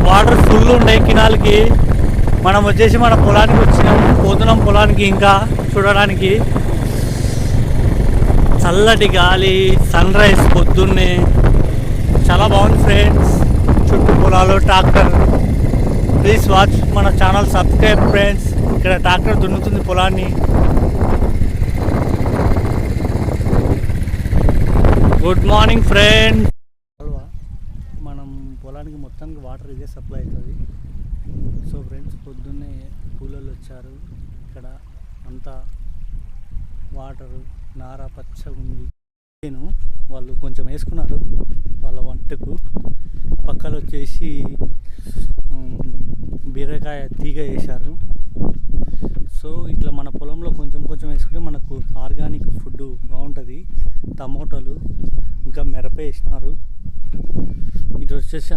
Water full ఉండే కినాలకి. మనం వచ్చేసి మన పొలానికి వచ్చినాం, పోతున్నాం పొలానికి ఇంకా చూడడానికి. చల్లటి గాలి, సన్ రైజ్ పొద్దున్నే చాలా బాగుంది ఫ్రెండ్స్. చుట్టూ పొలాలు, ట్రాక్టర్. ప్లీజ్ వాచ్ మన ఛానల్, సబ్స్క్రైబ్ ఫ్రెండ్స్. ఇక్కడ ట్రాక్టర్ దున్నుతుంది పొలాన్ని. Good morning friends. మనం పొలానికి మొత్తానికి వాటర్ ఇదే సప్లై అవుతుంది. సో ఫ్రెండ్స్, పొద్దున్నే కూలర్లు వచ్చారు. ఇక్కడ అంతా వాటరు, నార పచ్చగా ఉంది. నేను వాళ్ళు కొంచెం వేసుకున్నారు వాళ్ళ వంటకు. పక్కన వచ్చేసి బీరకాయ తీగ వేశారు. సో ఇట్లా మన పొలంలో కొంచెం కొంచెం వేసుకుంటే మనకు ఆర్గానిక్ ఫుడ్ బాగుంటుంది. టమోటాలు ఇంకా మిరప వేసినారు. ఇటు వచ్చేసి